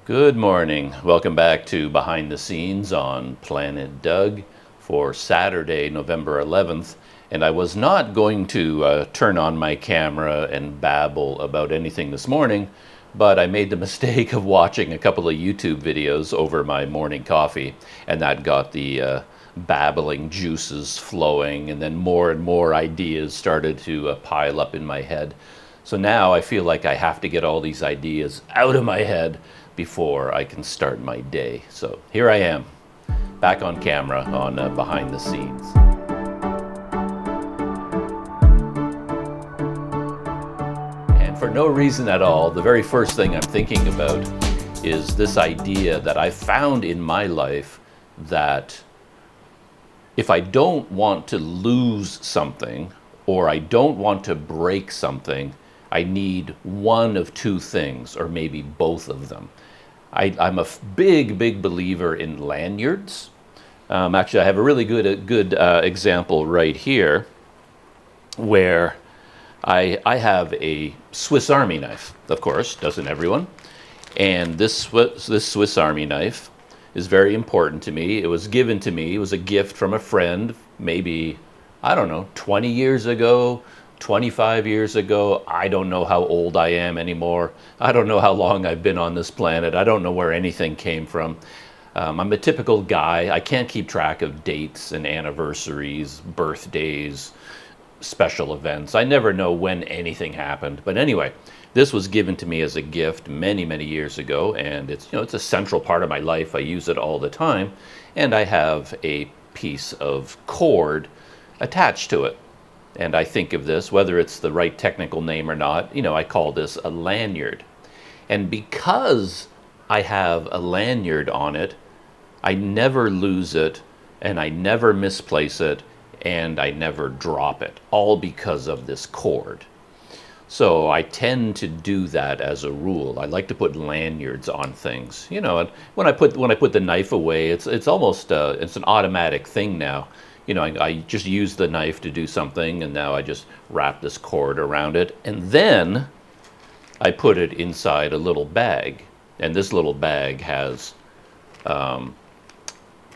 Good morning. Welcome back to Behind the Scenes on Planet Doug for Saturday, November 11th. And I was not going to turn on my camera and babble about anything this morning, but I made the mistake of watching a couple of YouTube videos over my morning coffee, and that got the babbling juices flowing, and then more and more ideas started to pile up in my head. So now I feel like I have to get all these ideas out of my head before I can start my day. So here I am, back on camera on Behind the Scenes. And for no reason at all, the very first thing I'm thinking about is this idea that I found in my life that if I don't want to lose something or I don't want to break something, I need one of two things, or maybe both of them. I'm a big believer in lanyards. Actually, I have a really good example right here, where I have a Swiss Army knife. Of course, doesn't everyone? And this Swiss Army knife is very important to me. It was given to me. It was a gift from a friend, maybe, I don't know, 20 years ago. 25 years ago. I don't know how old I am anymore. I don't know how long I've been on this planet. I don't know where anything came from. I'm a typical guy. I can't keep track of dates and anniversaries, birthdays, special events. I never know when anything happened. But anyway, this was given to me as a gift many years ago, and it's a central part of my life. I use it all the time, and I have a piece of cord attached to it. And I think of this, whether it's the right technical name or not, I call this a lanyard. And because I have a lanyard on it, I never lose it, and I never misplace it, and I never drop it, all because of this cord. So I tend to do that as a rule. I like to put lanyards on things, and when I put the knife away, it's almost it's an automatic thing now. I just use the knife to do something, and now I just wrap this cord around it, and then I put it inside a little bag. And this little bag has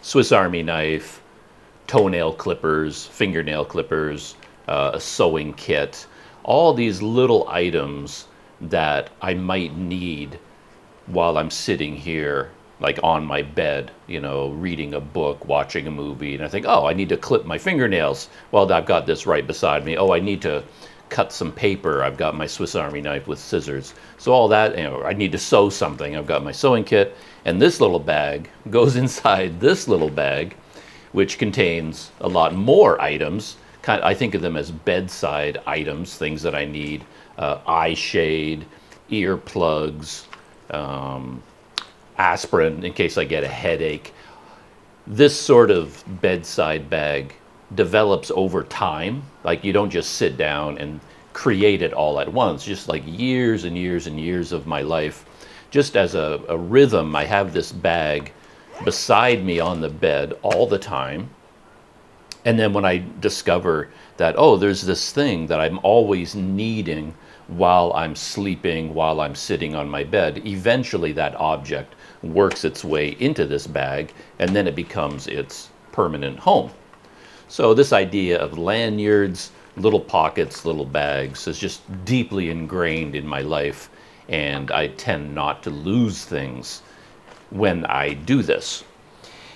Swiss Army knife, toenail clippers, fingernail clippers, a sewing kit, all these little items that I might need while I'm sitting here, like on my bed, reading a book, watching a movie, and I think, oh, I need to clip my fingernails. Well, I've got this right beside me. Oh, I need to cut some paper. I've got my Swiss Army knife with scissors. So all that, I need to sew something. I've got my sewing kit, and this little bag goes inside this little bag, which contains a lot more items. I think of them as bedside items, things that I need, eye shade, earplugs, aspirin in case I get a headache. This sort of bedside bag develops over time. Like, you don't just sit down and create it all at once. Just like years and years of my life, just as a rhythm, I have this bag beside me on the bed all the time. And then when I discover that, oh, there's this thing that I'm always needing while I'm sleeping, while I'm sitting on my bed, eventually that object works its way into this bag, and then it becomes its permanent home. So this idea of lanyards, little pockets, little bags is just deeply ingrained in my life, and I tend not to lose things when I do this.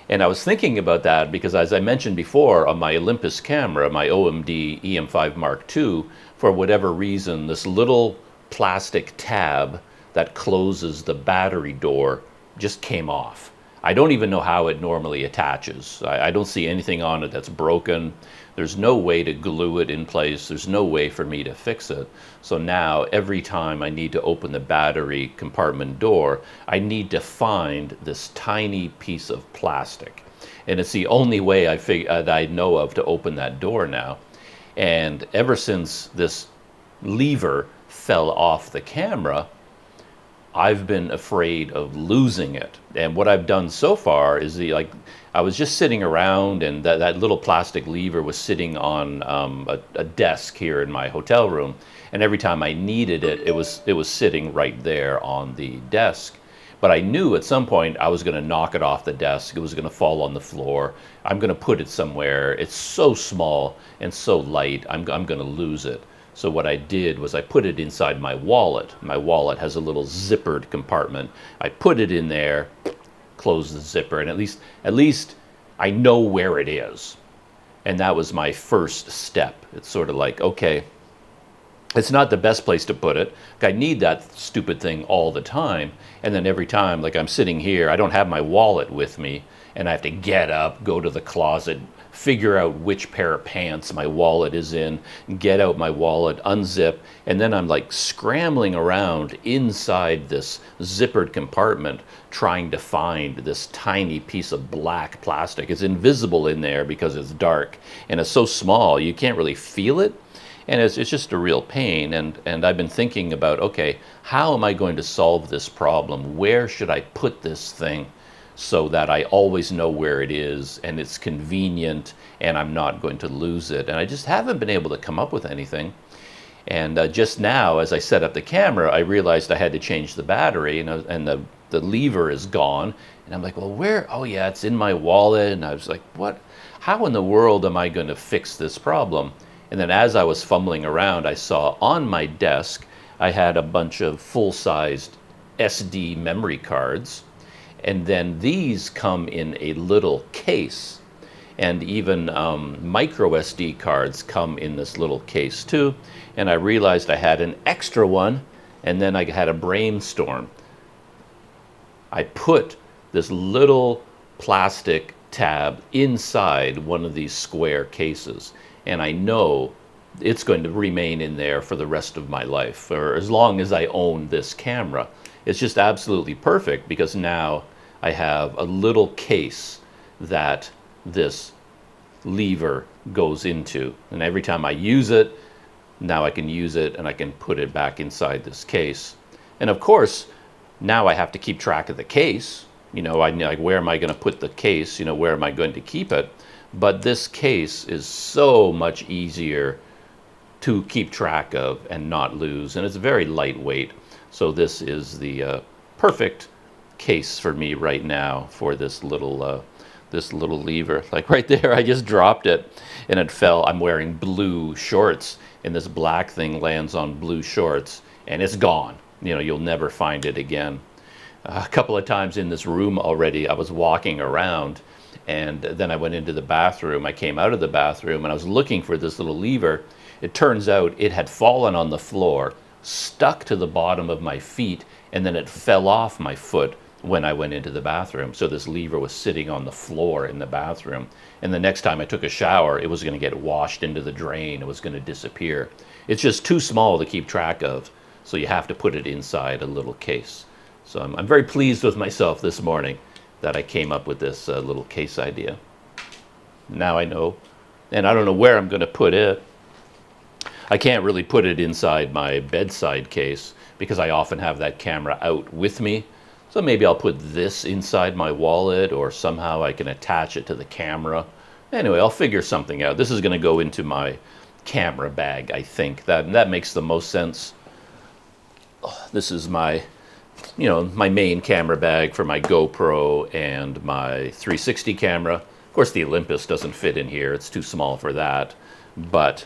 And I was thinking about that because, as I mentioned before, on my Olympus camera, my OMD EM5 Mark II, for whatever reason, this little plastic tab that closes the battery door just came off. I don't even know how it normally attaches. I don't see anything on it that's broken. There's no way to glue it in place. There's no way for me to fix it. So now every time I need to open the battery compartment door, I need to find this tiny piece of plastic. And it's the only way that I know of to open that door now. And ever since this lever fell off the camera, I've been afraid of losing it. And what I've done so far is I was just sitting around, and that little plastic lever was sitting on a desk here in my hotel room. And every time I needed it, it was sitting right there on the desk. But I knew at some point I was going to knock it off the desk. It was going to fall on the floor. I'm going to put it somewhere. It's so small and so light, I'm going to lose it. So what I did was I put it inside my wallet. My wallet has a little zippered compartment. I put it in there, close the zipper, and at least I know where it is. And that was my first step. It's sort of like, okay, it's not the best place to put it. I need that stupid thing all the time. And then every time, like I'm sitting here, I don't have my wallet with me, and I have to get up, go to the closet, figure out which pair of pants my wallet is in, get out my wallet, unzip, and then I'm like scrambling around inside this zippered compartment trying to find this tiny piece of black plastic. It's invisible in there because it's dark, and it's so small you can't really feel it, and it's just a real pain. And I've been thinking about, okay, how am I going to solve this problem? Where should I put this thing so that I always know where it is and it's convenient and I'm not going to lose it? And I just haven't been able to come up with anything. And just now, as I set up the camera, I realized I had to change the battery, and the lever is gone. And I'm like, well, where? Oh yeah, it's in my wallet. And I was like, what? How in the world am I going to fix this problem? And then as I was fumbling around, I saw on my desk, I had a bunch of full-sized SD memory cards. And then these come in a little case. And even micro SD cards come in this little case too. And I realized I had an extra one, and then I had a brainstorm. I put this little plastic tab inside one of these square cases, and I know it's going to remain in there for the rest of my life, or as long as I own this camera. It's just absolutely perfect, because now I have a little case that this lever goes into, and every time I use it, now I can use it and I can put it back inside this case. And of course, now I have to keep track of the case. You know, like, where am I going to put the case? You know, where am I going to keep it? But this case is so much easier to keep track of and not lose, and it's very lightweight. So this is the perfect case for me right now for this little lever. Like right there, I just dropped it and it fell. I'm wearing blue shorts, and this black thing lands on blue shorts, and it's gone. You know, you'll never find it again. A couple of times in this room already, I was walking around, and then I went into the bathroom. I came out of the bathroom and I was looking for this little lever. It turns out it had fallen on the floor, stuck to the bottom of my feet, and then it fell off my foot when I went into the bathroom. So this lever was sitting on the floor in the bathroom. And the next time I took a shower, it was going to get washed into the drain. It was going to disappear. It's just too small to keep track of, so you have to put it inside a little case. So I'm very pleased with myself this morning that I came up with this little case idea. Now I know, and I don't know where I'm going to put it. I can't really put it inside my bedside case because I often have that camera out with me. So maybe I'll put this inside my wallet, or somehow I can attach it to the camera. Anyway, I'll figure something out. This is going to go into my camera bag, I think. That makes the most sense. This is my, you know, my main camera bag for my GoPro and my 360 camera. Of course, the Olympus doesn't fit in here. It's too small for that. But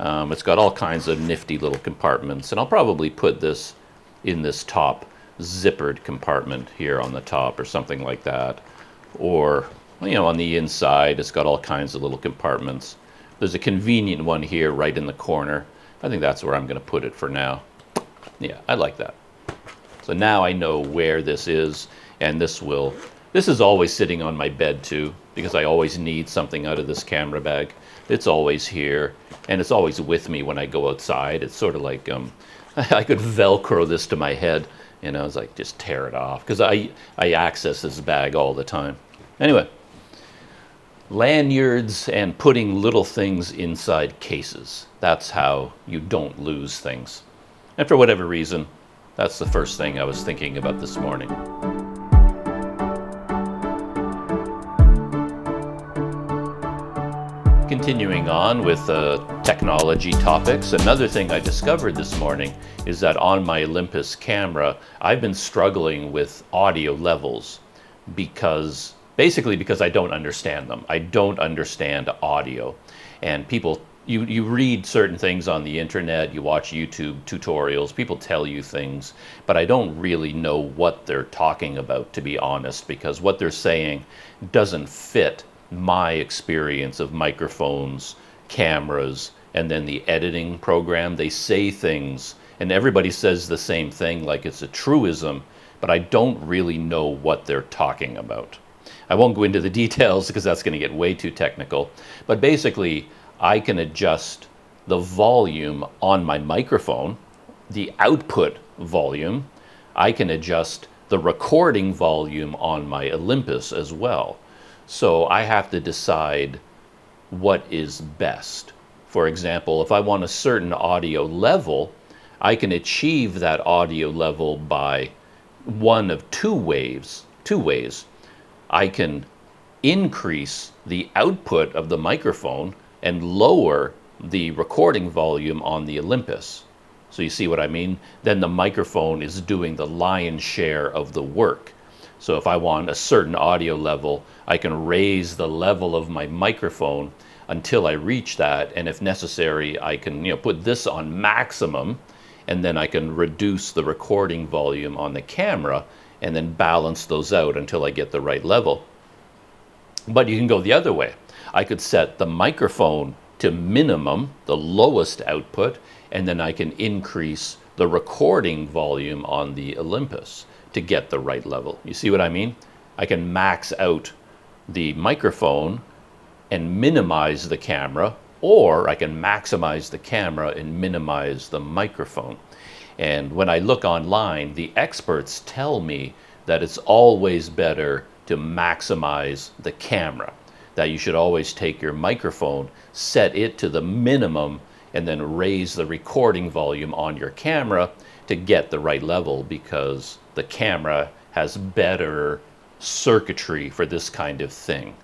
it's got all kinds of nifty little compartments. And I'll probably put this in this top zippered compartment here on the top, or something like that. Or, you know, on the inside, it's got all kinds of little compartments. There's a convenient one here right in the corner. I think that's where I'm going to put it for now. Yeah, I like that. So now I know where this is, and this is always sitting on my bed too, because I always need something out of this camera bag. It's always here, and it's always with me when I go outside. It's sort of like I could Velcro this to my head. You know, it's like, just tear it off, because I access this bag all the time. Anyway, lanyards and putting little things inside cases. That's how you don't lose things. And for whatever reason, that's the first thing I was thinking about this morning. Continuing on with technology topics, another thing I discovered this morning is that on my Olympus camera, I've been struggling with audio levels basically because I don't understand them. I don't understand audio. And people, you read certain things on the internet, you watch YouTube tutorials, people tell you things, but I don't really know what they're talking about, to be honest, because what they're saying doesn't fit my experience of microphones, cameras, and then the editing program. They say things and everybody says the same thing like it's a truism, but I don't really know what they're talking about. I won't go into the details because that's going to get way too technical, but basically I can adjust the volume on my microphone, the output volume. I can adjust the recording volume on my Olympus as well. So I have to decide what is best. For example, if I want a certain audio level, I can achieve that audio level by one of two ways. I can increase the output of the microphone and lower the recording volume on the Olympus. So you see what I mean? Then the microphone is doing the lion's share of the work. So if I want a certain audio level, I can raise the level of my microphone until I reach that, and if necessary, I can put this on maximum, and then I can reduce the recording volume on the camera, and then balance those out until I get the right level. But you can go the other way. I could set the microphone to minimum, the lowest output, and then I can increase the recording volume on the Olympus to get the right level. You see what I mean? I can max out the microphone and minimize the camera, or I can maximize the camera and minimize the microphone. And when I look online, the experts tell me that it's always better to maximize the camera, that you should always take your microphone, set it to the minimum, and then raise the recording volume on your camera to get the right level, because the camera has better circuitry for this kind of thing.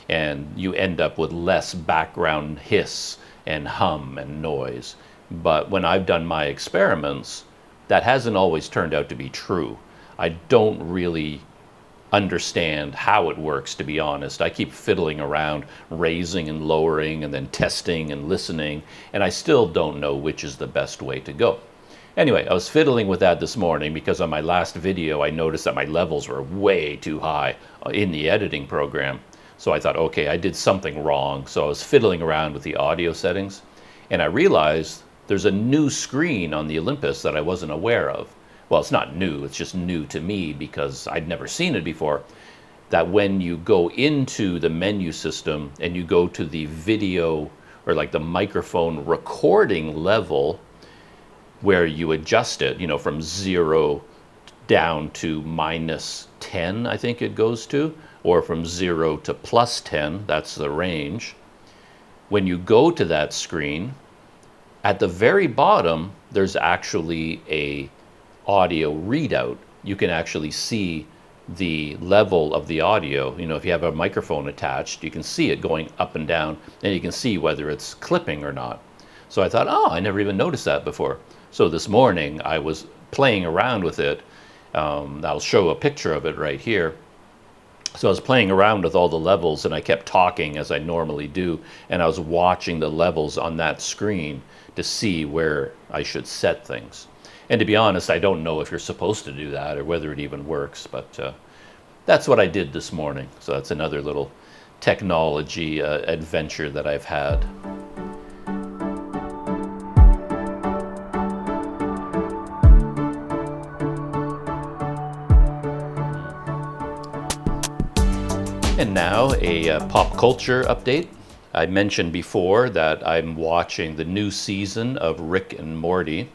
And you end up with less background hiss and hum and noise. But when I've done my experiments, that hasn't always turned out to be true. I don't really understand how it works, to be honest. I keep fiddling around, raising and lowering, and then testing and listening, and I still don't know which is the best way to go. Anyway, I was fiddling with that this morning because on my last video I noticed that my levels were way too high in the editing program. So I thought, okay, I did something wrong. So I was fiddling around with the audio settings, and I realized there's a new screen on the Olympus that I wasn't aware of. Well, it's not new, it's just new to me because I'd never seen it before. That when you go into the menu system and you go to the video or like the microphone recording level, where you adjust it, from 0 down to -10, I think it goes to, or from 0 to +10, that's the range. When you go to that screen, at the very bottom, there's actually a audio readout. You can actually see the level of the audio. If you have a microphone attached, you can see it going up and down, and you can see whether it's clipping or not. So I thought, oh, I never even noticed that before. So this morning I was playing around with it. I'll show a picture of it right here. So I was playing around with all the levels, and I kept talking as I normally do, and I was watching the levels on that screen to see where I should set things. And to be honest, I don't know if you're supposed to do that or whether it even works, but that's what I did this morning. So that's another little technology adventure that I've had. And now a pop culture update. I mentioned before that I'm watching the new season of Rick and Morty,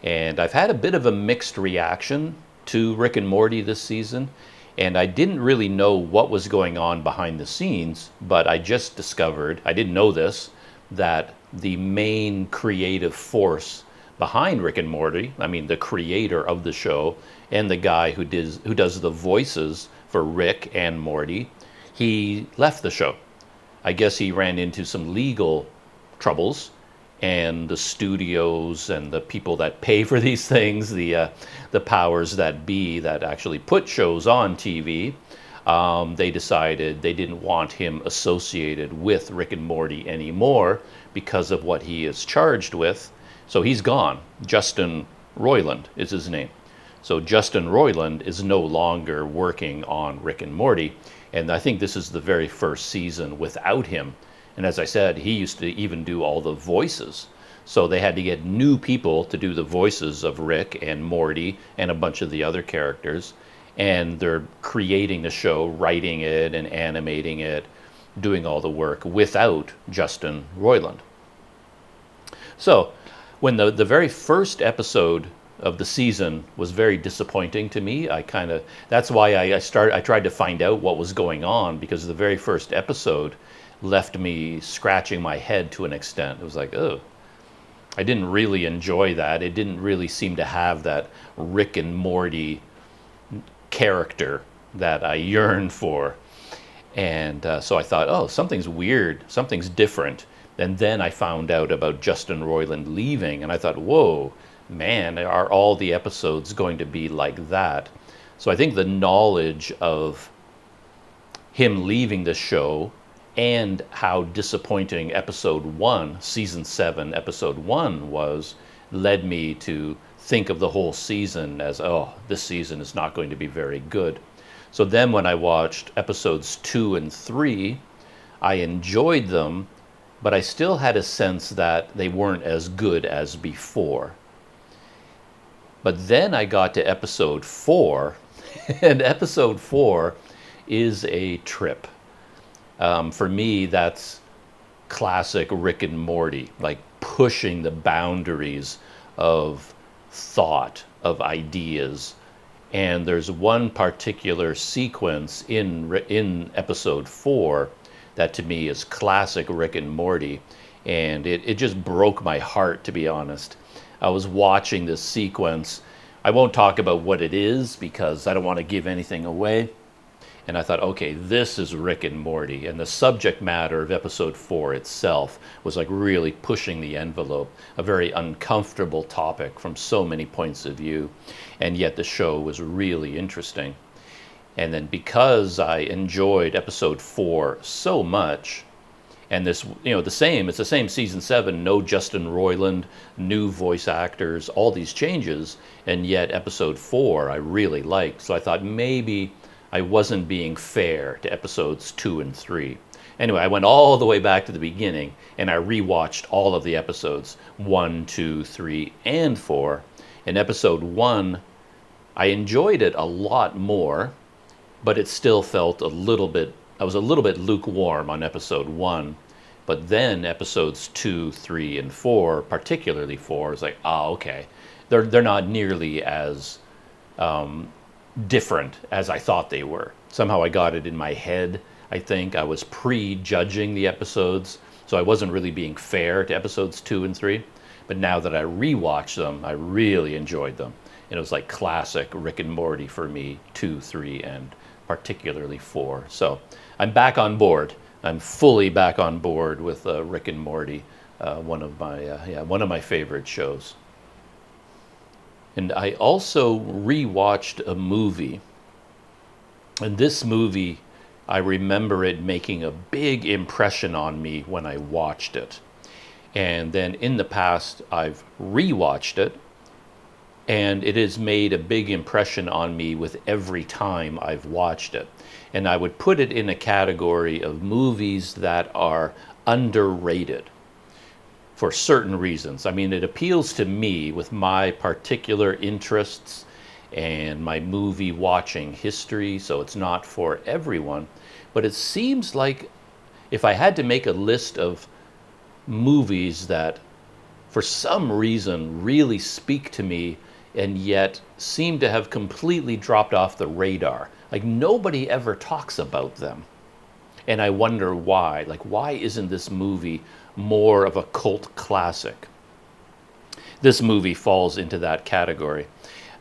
and I've had a bit of a mixed reaction to Rick and Morty this season, and I didn't really know what was going on behind the scenes, but I just discovered, I didn't know this, that the main creative force behind Rick and Morty, I mean the creator of the show and the guy who does the voices for Rick and Morty, he left the show. I guess he ran into some legal troubles, and the studios and the people that pay for these things, the powers that be that actually put shows on TV, they decided they didn't want him associated with Rick and Morty anymore because of what he is charged with. So he's gone. Justin Roiland is his name. So Justin Roiland is no longer working on Rick and Morty, and I think this is the very first season without him. And as I said, he used to even do all the voices. So they had to get new people to do the voices of Rick and Morty and a bunch of the other characters. And they're creating the show, writing it and animating it, doing all the work without Justin Roiland. So when the very first episode of the season was very disappointing to me, that's why I tried to find out what was going on, because the very first episode left me scratching my head to an extent. It was like, oh, I didn't really enjoy that. It didn't really seem to have that Rick and Morty character that I yearn for. And so I thought, oh, something's weird, something's different. And then I found out about Justin Roiland leaving, and I thought, whoa, man, are all the episodes going to be like that? So I think the knowledge of him leaving the show and how disappointing episode 1, season 7, episode 1 was, led me to think of the whole season as, oh, this season is not going to be very good. So then when I watched episodes 2 and 3, I enjoyed them, but I still had a sense that they weren't as good as before. But then I got to episode 4, and episode 4 is a trip. For me, that's classic Rick and Morty, like pushing the boundaries of thought, of ideas. And there's one particular sequence in episode 4 that to me is classic Rick and Morty, and it just broke my heart, to be honest. I was watching this sequence. I won't talk about what it is because I don't want to give anything away. And I thought, okay, this is Rick and Morty. And the subject matter of episode 4 itself was like really pushing the envelope, a very uncomfortable topic from so many points of view. And yet the show was really interesting. And then because I enjoyed episode 4 so much, and this, it's the same season 7, no Justin Roiland, new voice actors, all these changes, and yet episode 4 I really liked. So I thought maybe I wasn't being fair to episodes 2 and 3. Anyway, I went all the way back to the beginning, and I rewatched all of the episodes, 1, 2, 3, and 4. In episode 1, I enjoyed it a lot more, but it still felt I was a little bit lukewarm on episode 1. But then episodes 2, 3, and 4, particularly 4, is like, okay. They're not nearly as different as I thought they were. Somehow I got it in my head. I think I was prejudging the episodes, so I wasn't really being fair to episodes 2 and 3. But now that I rewatched them, I really enjoyed them. And it was like classic Rick and Morty for me, 2, 3, and particularly 4. So I'm back on board. I'm fully back on board with Rick and Morty, one of my favorite shows. And I also rewatched a movie. And this movie, I remember it making a big impression on me when I watched it. And then in the past, I've rewatched it, and it has made a big impression on me with every time I've watched it. And I would put it in a category of movies that are underrated for certain reasons. I mean, it appeals to me with my particular interests and my movie watching history, so it's not for everyone. But it seems like if I had to make a list of movies that for some reason really speak to me and yet seem to have completely dropped off the radar, like nobody ever talks about them. And I wonder why. Like, why isn't this movie more of a cult classic? This movie falls into that category.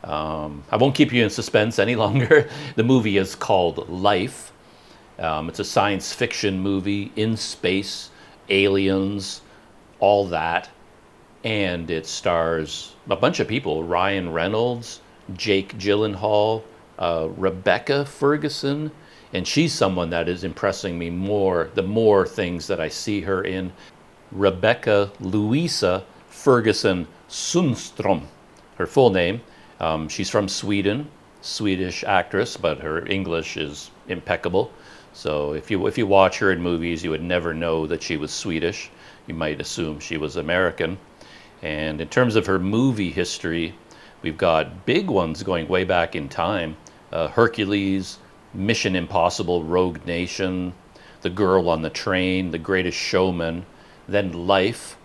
I won't keep you in suspense any longer. The movie is called Life. It's a science fiction movie in space, aliens, all that. And it stars a bunch of people: Ryan Reynolds, Jake Gyllenhaal, Rebecca Ferguson. And she's someone that is impressing me more the more things that I see her in. Rebecca Louisa Ferguson Sundström, her full name. She's from Sweden, Swedish actress, but her English is impeccable. So if you watch her in movies, you would never know that she was Swedish. You might assume she was American. And in terms of her movie history, we've got big ones going way back in time. Hercules, Mission Impossible, Rogue Nation, The Girl on the Train, The Greatest Showman, then Life,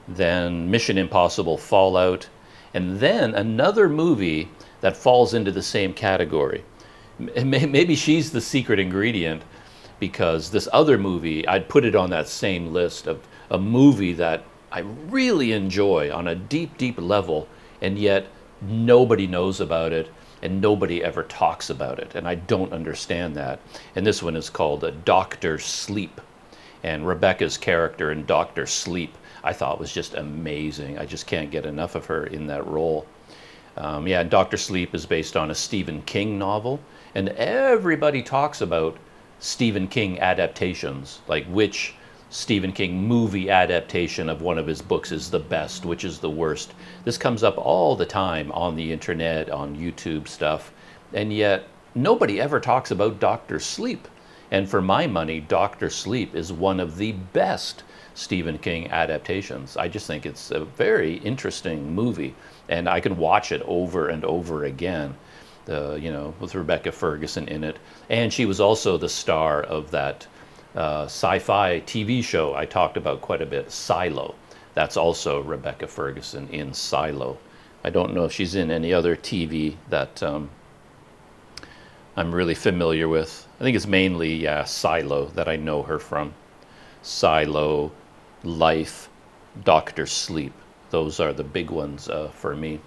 then Mission Impossible Fallout, and then another movie that falls into the same category. Maybe she's the secret ingredient, because this other movie, I'd put it on that same list of a movie that I really enjoy on a deep, deep level, and yet nobody knows about it and nobody ever talks about it, and I don't understand that. And this one is called Dr. Sleep. And Rebecca's character in Dr. Sleep, I thought was just amazing. I just can't get enough of her in that role. Yeah, Dr. Sleep is based on a Stephen King novel, and everybody talks about Stephen King adaptations, like which Stephen King movie adaptation of one of his books is the best, which is the worst. This comes up all the time on the internet, on YouTube stuff, and yet nobody ever talks about Dr. Sleep. And for my money, Dr. Sleep is one of the best Stephen King adaptations. I just think it's a very interesting movie, and I can watch it over and over again, with Rebecca Ferguson in it. And she was also the star of that sci-fi TV show I talked about quite a bit, Silo. That's also Rebecca Ferguson in Silo. I don't know if she's in any other TV that I'm really familiar with. I think it's mainly Silo that I know her from. Silo, Life, Dr. Sleep. Those are the big ones for me.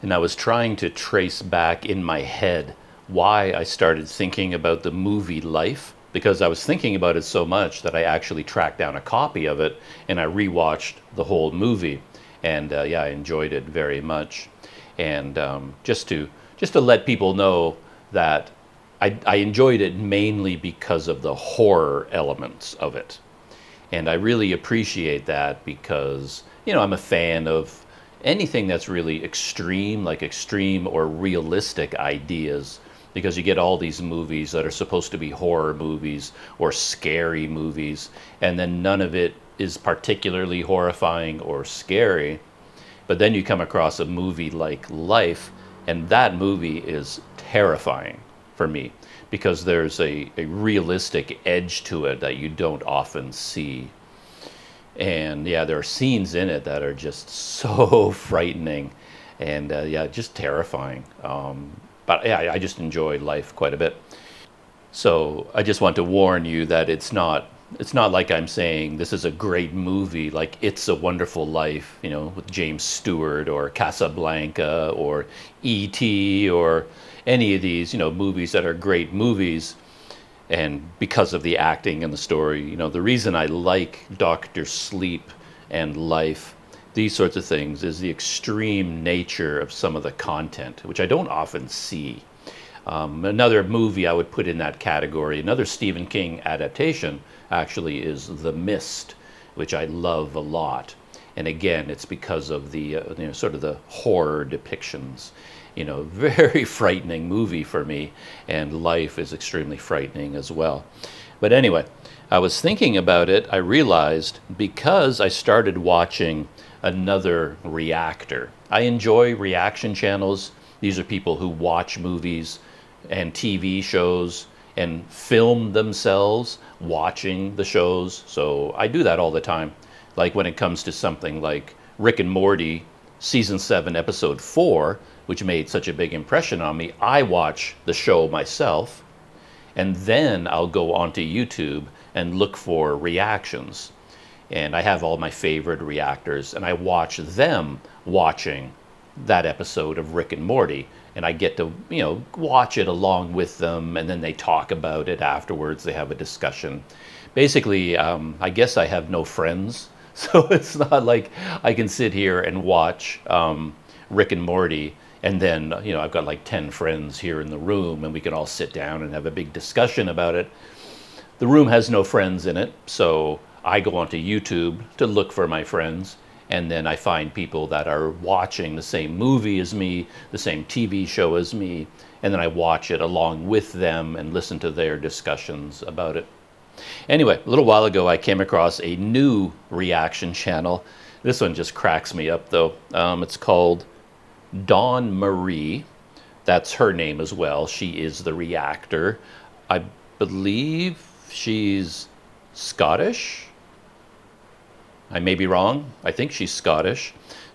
And I was trying to trace back in my head why I started thinking about the movie Life, because I was thinking about it so much that I actually tracked down a copy of it and I rewatched the whole movie. And yeah, I enjoyed it very much. And just to let people know that I enjoyed it mainly because of the horror elements of it. And I really appreciate that because, I'm a fan of anything that's really extreme, like extreme or realistic ideas, because you get all these movies that are supposed to be horror movies or scary movies, and then none of it is particularly horrifying or scary. But then you come across a movie like Life, and that movie is terrifying for me because there's a realistic edge to it that you don't often see. And yeah, there are scenes in it that are just so frightening and yeah, just terrifying. But yeah, I just enjoy Life quite a bit. So I just want to warn you that it's not like I'm saying this is a great movie like It's a Wonderful Life, with James Stewart, or Casablanca, or E.T., or any of these, movies that are great movies. And because of the acting and the story, the reason I like Dr. Sleep and Life, these sorts of things, is the extreme nature of some of the content, which I don't often see. Another movie I would put in that category, another Stephen King adaptation, actually, is The Mist, which I love a lot. And again, it's because of the sort of the horror depictions. Very frightening movie for me, and Life is extremely frightening as well. But anyway, I was thinking about it. I realized because I started watching another reactor. I enjoy reaction channels. These are people who watch movies and TV shows and film themselves watching the shows. So I do that all the time. Like when it comes to something like Rick and Morty, Season 7, Episode 4, which made such a big impression on me, I watch the show myself, and then I'll go onto YouTube and look for reactions. And I have all my favorite reactors, and I watch them watching that episode of Rick and Morty. and I get to, watch it along with them, and then they talk about it afterwards. They have a discussion. Basically, I guess I have no friends, so it's not like I can sit here and watch Rick and Morty, and then, I've got like 10 friends here in the room, and we can all sit down and have a big discussion about it. The room has no friends in it, so I go onto YouTube to look for my friends, and then I find people that are watching the same movie as me, the same TV show as me, and then I watch it along with them and listen to their discussions about it. Anyway, a little while ago I came across a new reaction channel. This one just cracks me up though. It's called Dawn Marie. That's her name as well. She is the reactor. I believe she's Scottish. I may be wrong. I think she's Scottish.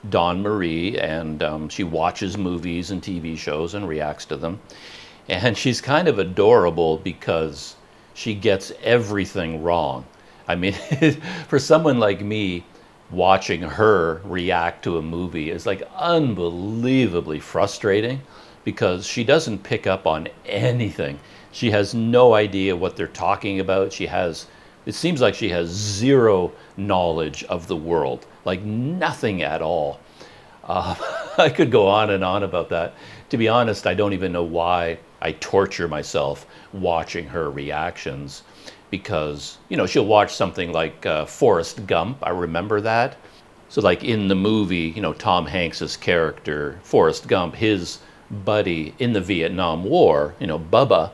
Dawn Marie, and she watches movies and TV shows and reacts to them. And she's kind of adorable because she gets everything wrong. I mean, for someone like me, watching her react to a movie is like unbelievably frustrating because she doesn't pick up on anything. She has no idea what they're talking about. It seems like she has zero knowledge of the world, like nothing at all. I could go on and on about that. To be honest, I don't even know why I torture myself watching her reactions, because, she'll watch something like Forrest Gump. I remember that. So like in the movie, Tom Hanks's character, Forrest Gump, his buddy in the Vietnam War, Bubba,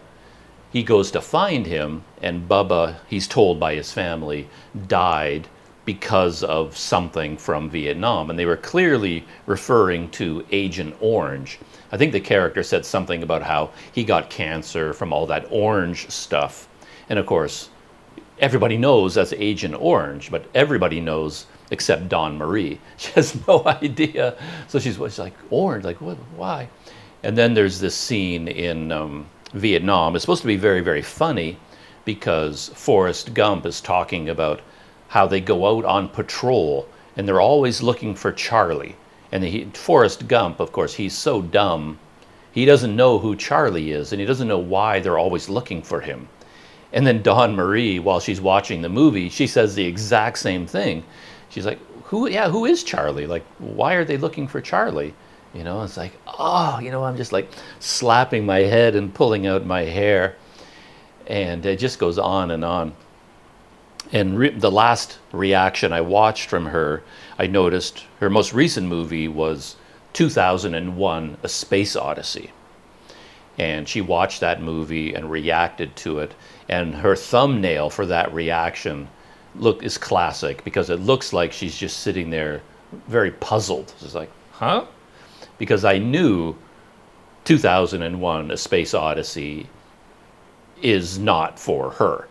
he goes to find him, and Bubba, he's told by his family, died because of something from Vietnam. And they were clearly referring to Agent Orange. I think the character said something about how he got cancer from all that orange stuff. And of course, everybody knows that's Agent Orange, but everybody knows except Dawn Marie. She has no idea. So she's like, orange, like, what, why? And then there's this scene in Vietnam. It's supposed to be very, very funny because Forrest Gump is talking about how they go out on patrol and they're always looking for Charlie. And Forrest Gump, of course, he's so dumb, he doesn't know who Charlie is, and he doesn't know why they're always looking for him. And then Dawn Marie, while she's watching the movie, she says the exact same thing. She's like, who is Charlie? Like, why are they looking for Charlie? It's like, I'm just like slapping my head and pulling out my hair. And it just goes on and on. And the last reaction I watched from her, I noticed her most recent movie was 2001: A Space Odyssey. And she watched that movie and reacted to it. And her thumbnail for that reaction is classic because it looks like she's just sitting there very puzzled. It's like, huh? Because I knew 2001: A Space Odyssey is not for her.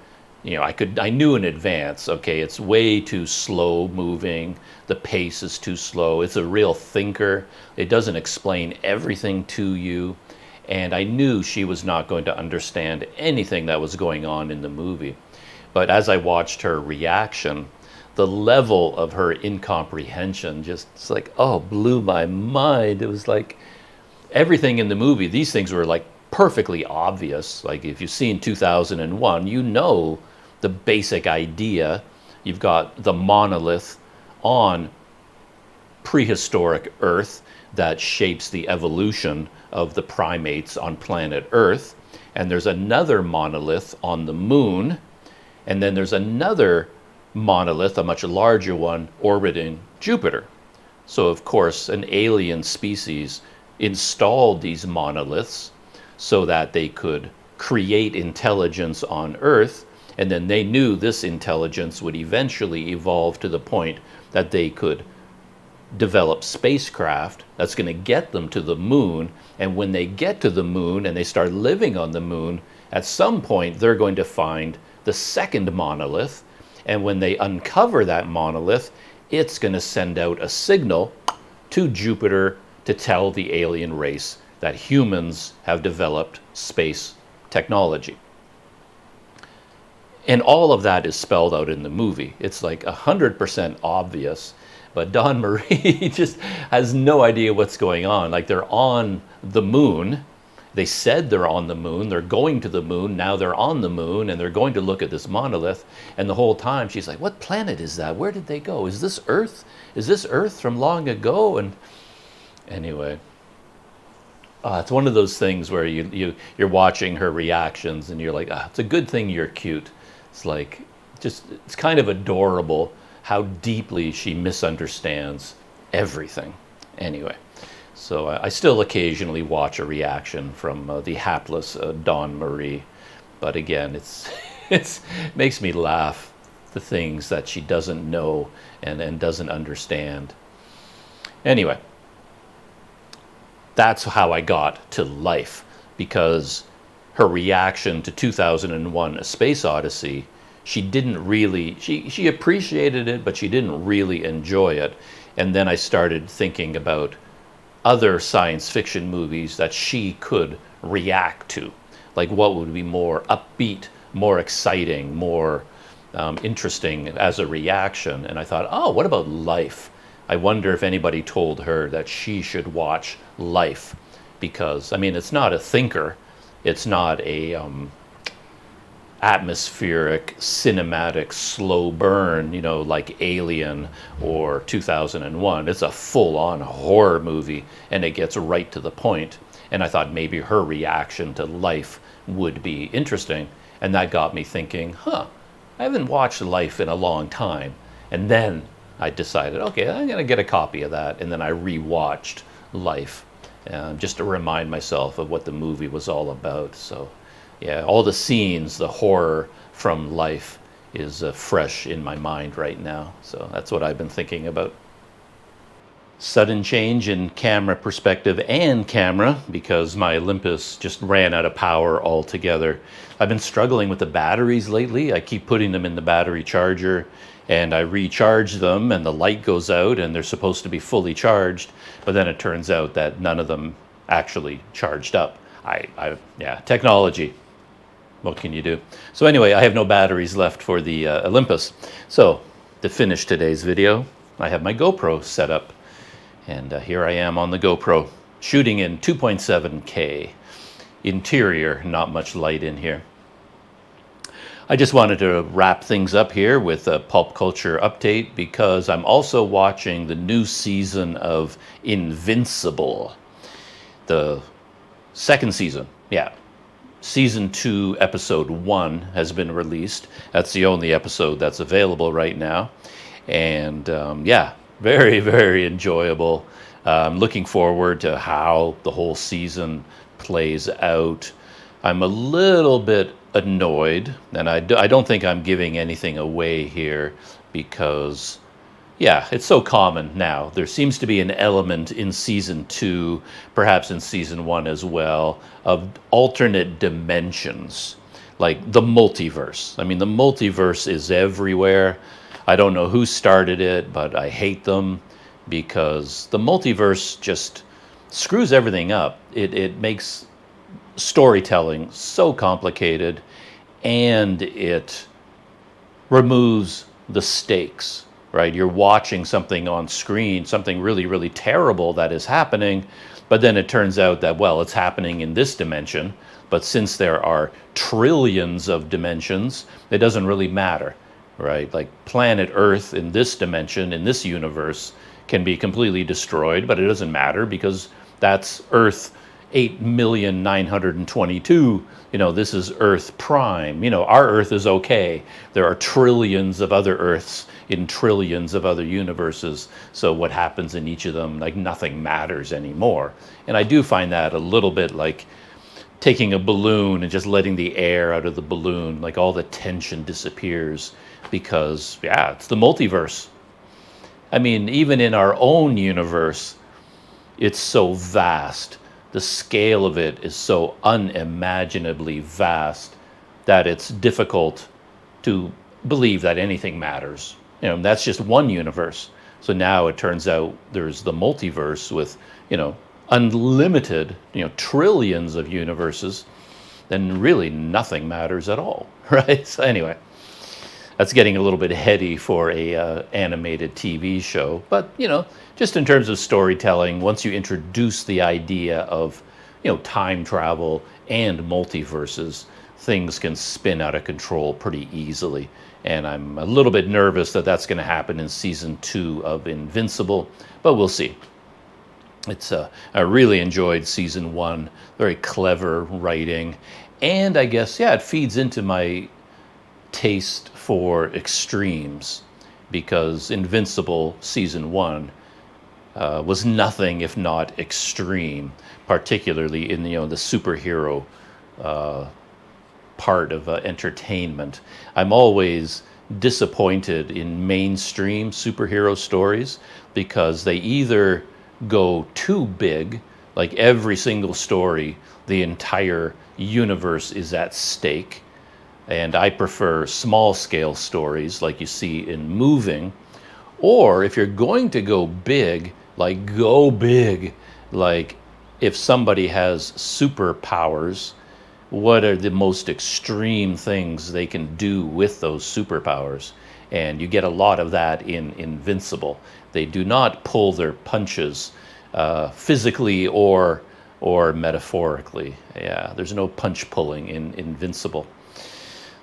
I knew in advance, okay, it's way too slow moving. The pace is too slow. It's a real thinker. It doesn't explain everything to you. And I knew she was not going to understand anything that was going on in the movie. But as I watched her reaction, the level of her incomprehension just like, blew my mind. It was like everything in the movie, these things were like perfectly obvious. Like if you've seen 2001, the basic idea. You've got the monolith on prehistoric Earth that shapes the evolution of the primates on planet Earth. And there's another monolith on the moon. And then there's another monolith, a much larger one, orbiting Jupiter. So of course, an alien species installed these monoliths so that they could create intelligence on Earth. And then they knew this intelligence would eventually evolve to the point that they could develop spacecraft that's going to get them to the moon. And when they get to the moon and they start living on the moon, at some point they're going to find the second monolith. And when they uncover that monolith, it's going to send out a signal to Jupiter to tell the alien race that humans have developed space technology. And all of that is spelled out in the movie. It's like 100% obvious. But Dawn Marie just has no idea what's going on. Like, they're on the moon. They said they're on the moon. They're going to the moon. Now they're on the moon, and they're going to look at this monolith. And the whole time she's like, what planet is that? Where did they go? Is this Earth? Is this Earth from long ago? And anyway, it's one of those things where you're watching her reactions, and you're like, it's a good thing you're cute. It's like, it's kind of adorable how deeply she misunderstands everything. Anyway, so I still occasionally watch a reaction from the hapless Dawn Marie, but again, it makes me laugh, the things that she doesn't know and doesn't understand. Anyway, that's how I got to Life, because her reaction to 2001: A Space Odyssey, she didn't really, she appreciated it, but she didn't really enjoy it. And then I started thinking about other science fiction movies that she could react to. Like, what would be more upbeat, more exciting, more interesting as a reaction? And I thought, oh, what about Life? I wonder if anybody told her that she should watch Life. Because, I mean, it's not a thinker. It's not a atmospheric, cinematic, slow burn, you know, like Alien or 2001. It's a full-on horror movie, and it gets right to the point. And I thought maybe her reaction to Life would be interesting. And that got me thinking, I haven't watched Life in a long time. And then I decided, okay, I'm going to get a copy of that. And then I rewatched Life, just to remind myself of what the movie was all about. So yeah, all the scenes, the horror from Life is fresh in my mind right now. So that's what I've been thinking about. Sudden change in camera perspective and camera, because my Olympus just ran out of power altogether. I've been struggling with the batteries lately. I keep putting them in the battery charger, and I recharge them, and the light goes out, and they're supposed to be fully charged, but then it turns out that none of them actually charged up. Yeah, technology. What can you do? So anyway, I have no batteries left for the Olympus. So to finish today's video, I have my GoPro set up. And here I am on the GoPro, shooting in 2.7K. Interior, not much light in here. I just wanted to wrap things up here with a pulp culture update, because I'm also watching the new season of Invincible. The second season, yeah. Season 2, episode 1 has been released. That's the only episode that's available right now. And yeah, very, very enjoyable. I'm looking forward to how the whole season plays out. I'm a little bit annoyed, and I don't think I'm giving anything away here, because yeah, it's so common now. There seems to be an element in season 2, perhaps in season 1 as well, of alternate dimensions, like the multiverse. I mean, the multiverse is everywhere. I don't know who started it, but I hate them, because the multiverse just screws everything up. It makes storytelling so complicated, and it removes the stakes, right? You're watching something on screen, something really, really terrible that is happening, but then it turns out that, well, it's happening in this dimension, but since there are trillions of dimensions, it doesn't really matter, right? Like planet Earth in this dimension, in this universe, can be completely destroyed, but it doesn't matter, because that's Earth 8,922,000. You know, this is Earth Prime. You know, our Earth is okay. There are trillions of other Earths in trillions of other universes. So what happens in each of them, like, nothing matters anymore. And I do find that a little bit like taking a balloon and just letting the air out of the balloon, like all the tension disappears, because yeah, it's the multiverse. I mean, even in our own universe, it's so vast. The scale of it is so unimaginably vast that it's difficult to believe that anything matters. You know, that's just one universe. So now it turns out there's the multiverse with, you know, unlimited, you know, trillions of universes. Then really nothing matters at all, right? So anyway, that's getting a little bit heady for a animated TV show. But, you know, just in terms of storytelling, once you introduce the idea of, you know, time travel and multiverses, things can spin out of control pretty easily. And I'm a little bit nervous that that's going to happen in season 2 of Invincible, but we'll see. I really enjoyed season 1, very clever writing, and I guess, yeah, it feeds into my taste for extremes, because Invincible season 1 was nothing if not extreme, particularly in, you know, the superhero part of entertainment. I'm always disappointed in mainstream superhero stories because they either go too big, like every single story, the entire universe is at stake, and I prefer small scale stories like you see in Moving. Or if you're going to go big, like if somebody has superpowers, what are the most extreme things they can do with those superpowers? And you get a lot of that in Invincible. They do not pull their punches physically or metaphorically. Yeah, there's no punch pulling in Invincible.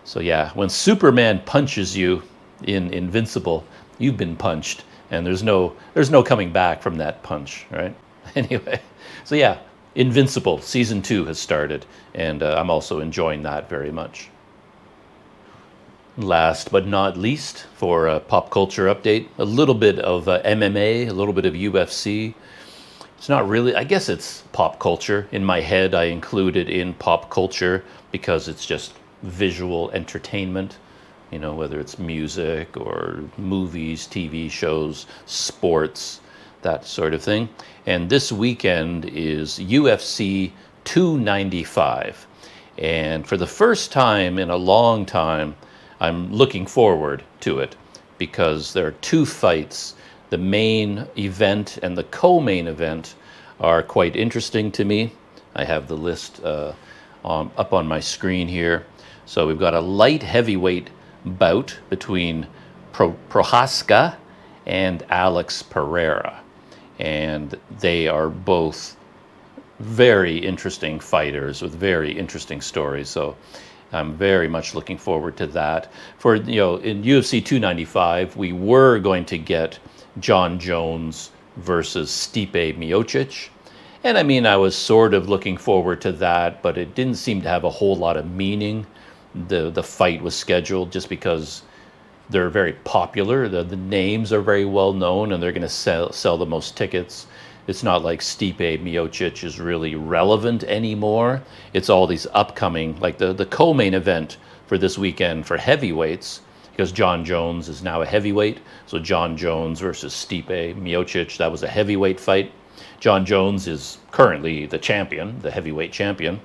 So yeah, when Superman punches you in Invincible, you've been punched, and there's no coming back from that punch, right? Anyway, so yeah, Invincible season 2 has started, and I'm also enjoying that very much. Last but not least, for a pop culture update, a little bit of MMA, a little bit of UFC. It's not really, I guess it's pop culture. In my head, I include it in pop culture because it's just visual entertainment, you know, whether it's music or movies, TV shows, sports, that sort of thing. And this weekend is UFC 295. And for the first time in a long time, I'm looking forward to it because there are 2 fights. The main event and the co-main event are quite interesting to me. I have the list up on my screen here. So we've got a light heavyweight bout between Prohaska and Alex Pereira. And they are both very interesting fighters with very interesting stories. So I'm very much looking forward to that. For, you know, in UFC 295, we were going to get John Jones versus Stipe Miocic. And I mean, I was sort of looking forward to that, but it didn't seem to have a whole lot of meaning. The fight was scheduled just because they're very popular. The names are very well known, and they're going to sell the most tickets. It's not like Stipe Miocic is really relevant anymore. It's all these upcoming, like the co-main event for this weekend for heavyweights, because John Jones is now a heavyweight. So John Jones versus Stipe Miocic, that was a heavyweight fight. John Jones is currently the champion, the heavyweight champion,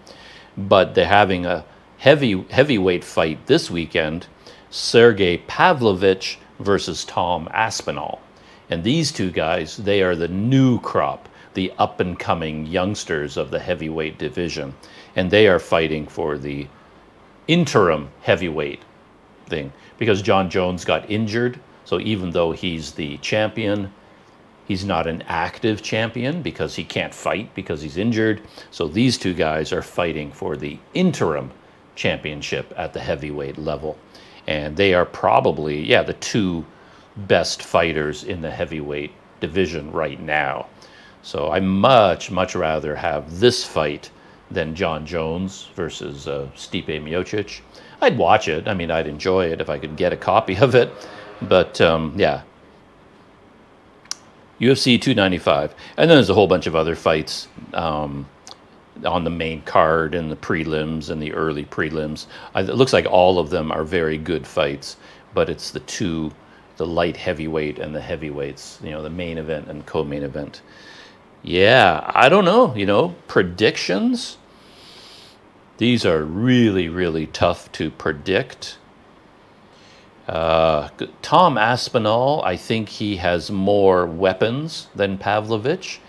but they're having a heavyweight fight this weekend, Sergey Pavlovich versus Tom Aspinall. And these 2 guys, they are the new crop, the up-and-coming youngsters of the heavyweight division. And they are fighting for the interim heavyweight thing, because John Jones got injured. So even though he's the champion, he's not an active champion because he can't fight because he's injured. So these 2 guys are fighting for the interim championship at the heavyweight level. And they are probably, yeah, the 2 best fighters in the heavyweight division right now. So I much rather have this fight than John Jones versus Stipe Miocic. I'd watch it. I mean, I'd enjoy it if I could get a copy of it. But yeah, UFC 295. And then there's a whole bunch of other fights on the main card and the prelims and the early prelims. It looks like all of them are very good fights, but it's the light heavyweight and the heavyweights, you know, the main event and co-main event. Yeah, I don't know, you know, predictions. These are really tough to predict. Tom Aspinall, I think he has more weapons than Pavlovich.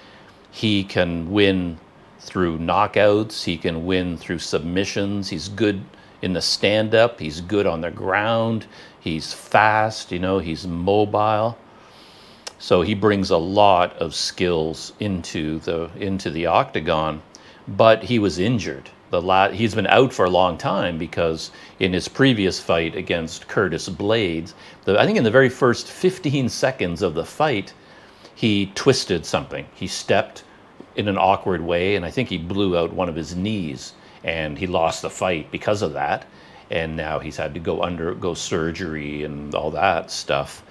He can win through knockouts. He can win through submissions. He's good in the stand-up. He's good on the ground. He's fast, he's mobile. So he brings a lot of skills into the octagon, but he was injured. He's been out for a long time because in his previous fight against Curtis Blades, I think in the very first 15 seconds of the fight, he twisted something. He stepped in an awkward way, and I think he blew out one of his knees, and he lost the fight because of that. And now he's had to go surgery and all that stuff.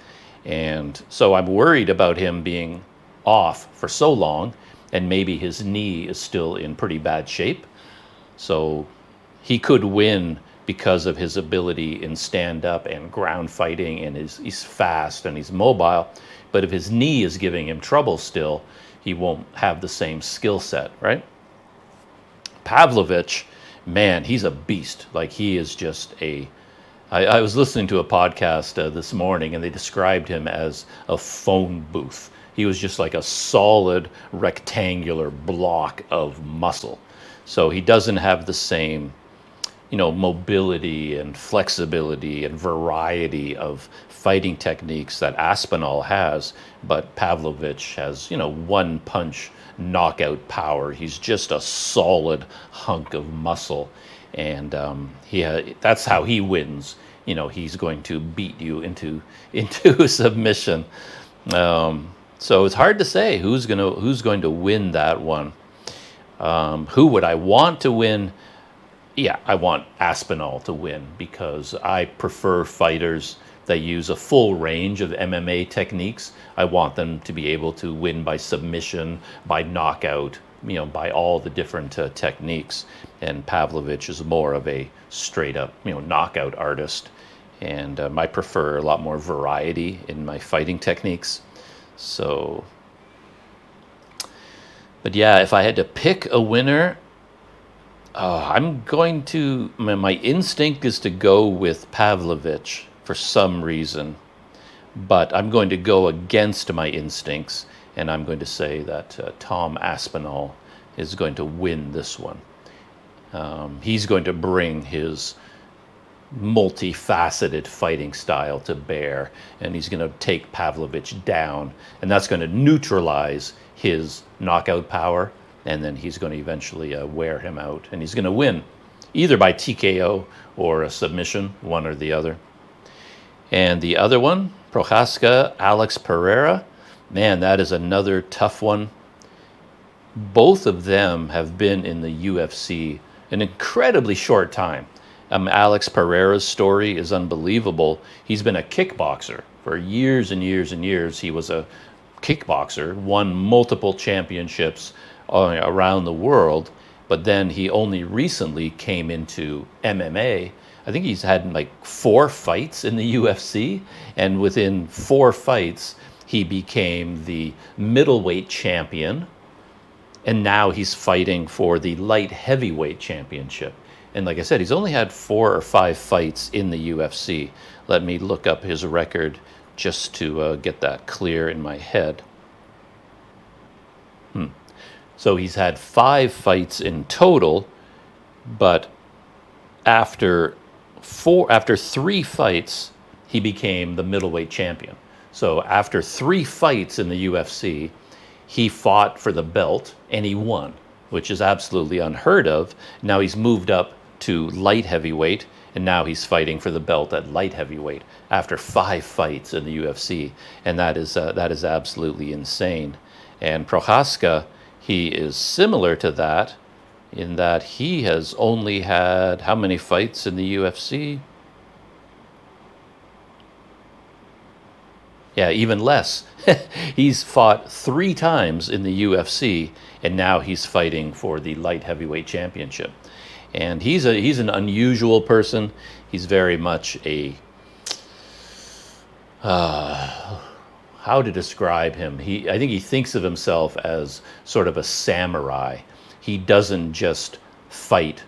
And so I'm worried about him being off for so long, and maybe his knee is still in pretty bad shape. So he could win because of his ability in stand-up and ground fighting, and he's fast and he's mobile. But if his knee is giving him trouble still, he won't have the same skill set, right? Pavlovich, man, he's a beast. Like, he is just I was listening to a podcast this morning, and they described him as a phone booth. He was just like a solid rectangular block of muscle. So he doesn't have the same, mobility and flexibility and variety of fighting techniques that Aspinall has, but Pavlovich has, one punch knockout power. He's just a solid hunk of muscle, and that's how he wins. He's going to beat you into submission. So it's hard to say who's going to win that one. Who would I want to win? Yeah, I want Aspinall to win because I prefer fighters that use a full range of MMA techniques. I want them to be able to win by submission, by knockout, by all the different techniques. And Pavlovich is more of a straight up, knockout artist. And I prefer a lot more variety in my fighting techniques. So, but yeah, if I had to pick a winner, my instinct is to go with Pavlovich for some reason, but I'm going to go against my instincts, and I'm going to say that Tom Aspinall is going to win this one. He's going to bring his multifaceted fighting style to bear, and he's going to take Pavlovich down, and that's going to neutralize his knockout power, and then he's going to eventually wear him out, and he's going to win either by TKO or a submission, one or the other. And the other one, Prochaska, Alex Pereira, man, that is another tough one. Both of them have been in the UFC an incredibly short time. Alex Pereira's story is unbelievable. He's been a kickboxer for years and years and years. He was a kickboxer, won multiple championships around the world, but then he only recently came into MMA. I think he's had like 4 fights in the UFC, and within 4 fights, he became the middleweight champion, and now he's fighting for the light heavyweight championship. And like I said, he's only had 4 or 5 fights in the UFC. Let me look up his record just to get that clear in my head. So he's had 5 fights in total, but after 3 fights, he became the middleweight champion. So after 3 fights in the UFC, he fought for the belt and he won, which is absolutely unheard of. Now he's moved up to light heavyweight, and now he's fighting for the belt at light heavyweight after 5 fights in the UFC, and that is absolutely insane. And Prochaska, he is similar to that in that he has only had how many fights in the UFC? Yeah, even less. He's fought 3 times in the UFC, and now he's fighting for the light heavyweight championship. And he's an unusual person. He's very much how to describe him? I think he thinks of himself as sort of a samurai. He doesn't just fight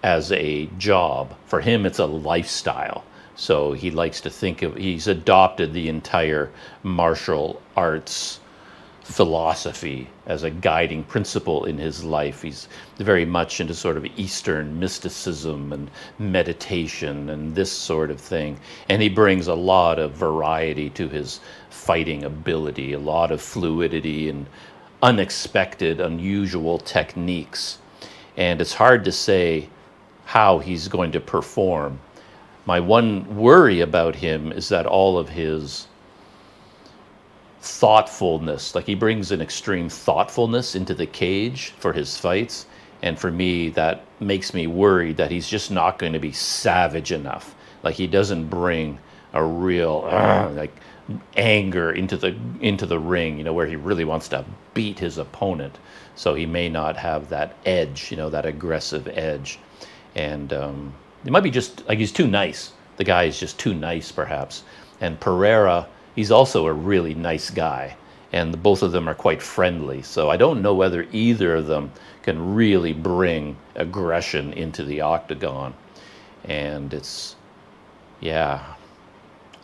as a job. For him, it's a lifestyle. So he likes to think he's adopted the entire martial arts philosophy as a guiding principle in his life. He's very much into sort of Eastern mysticism and meditation and this sort of thing. And he brings a lot of variety to his fighting ability, a lot of fluidity and unexpected, unusual techniques. And it's hard to say how he's going to perform. My one worry about him is that all of his thoughtfulness, like he brings an extreme thoughtfulness into the cage for his fights, and for me that makes me worried that he's just not going to be savage enough. Like he doesn't bring a real like anger into the ring, where he really wants to beat his opponent. So he may not have that edge, that aggressive edge. And it might be just like he's too nice. The guy is just too nice, perhaps. And Pereira, he's also a really nice guy, and both of them are quite friendly. So I don't know whether either of them can really bring aggression into the octagon. And it's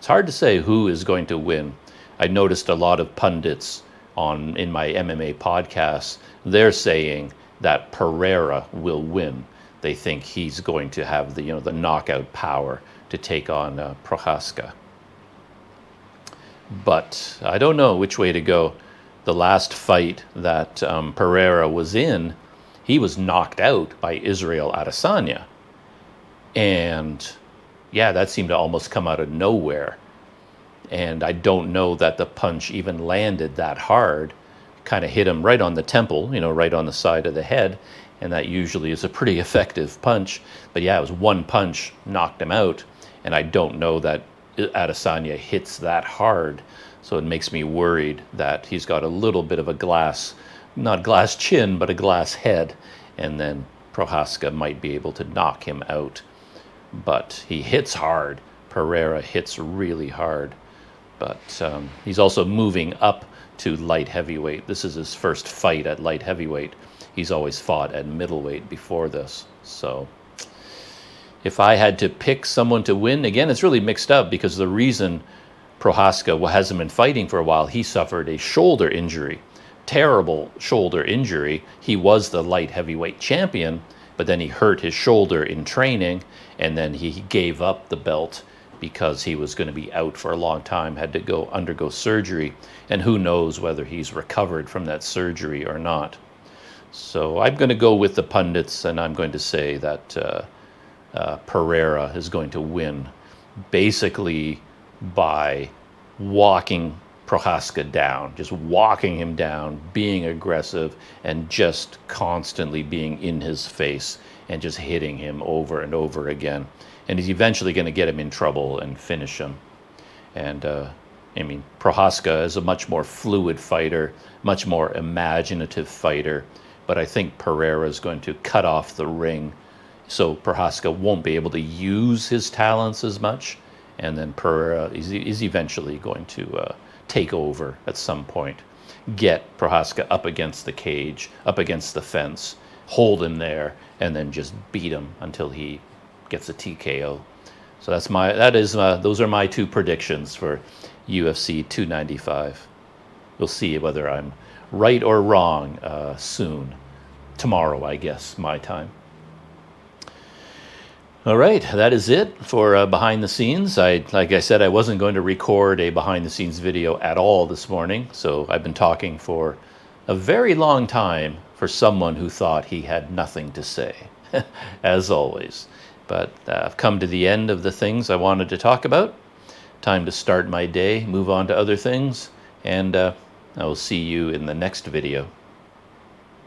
hard to say who is going to win. I noticed a lot of pundits in my MMA podcasts, they're saying that Pereira will win. They think he's going to have the knockout power to take on Prochazka. But I don't know which way to go. The last fight that Pereira was in, he was knocked out by Israel Adesanya. And that seemed to almost come out of nowhere. And I don't know that the punch even landed that hard. Kind of hit him right on the temple, right on the side of the head. And that usually is a pretty effective punch. But it was one punch, knocked him out. And I don't know that Adesanya hits that hard. So it makes me worried that he's got a little bit of a not glass chin, but a glass head. And then Prochazka might be able to knock him out. But he hits hard. Pereira hits really hard. But he's also moving up to light heavyweight. This is his first fight at light heavyweight. He's always fought at middleweight before this. So if I had to pick someone to win, again, it's really mixed up, because the reason Prochazka hasn't been fighting for a while, he suffered a shoulder injury, terrible shoulder injury. He was the light heavyweight champion, but then he hurt his shoulder in training, and then he gave up the belt because he was going to be out for a long time, had to undergo surgery, and who knows whether he's recovered from that surgery or not. So I'm going to go with the pundits, and I'm going to say that Pereira is going to win, basically by walking Prochazka down, just walking him down, being aggressive, and just constantly being in his face and just hitting him over and over again. And he's eventually going to get him in trouble and finish him. And Prochazka is a much more fluid fighter, much more imaginative fighter, but I think Pereira is going to cut off the ring, so Prochazka won't be able to use his talents as much, and then Pereira is eventually going to take over at some point, get Prochazka up against the cage, up against the fence, hold him there, and then just beat him until he gets a TKO. So those are my two predictions for UFC 295. We'll see whether I'm right or wrong soon. Tomorrow, I guess, my time. All right, that is it for behind the scenes. Like I said, I wasn't going to record a behind the scenes video at all this morning, so I've been talking for a very long time for someone who thought he had nothing to say, as always. But I've come to the end of the things I wanted to talk about. Time to start my day, move on to other things, and I will see you in the next video.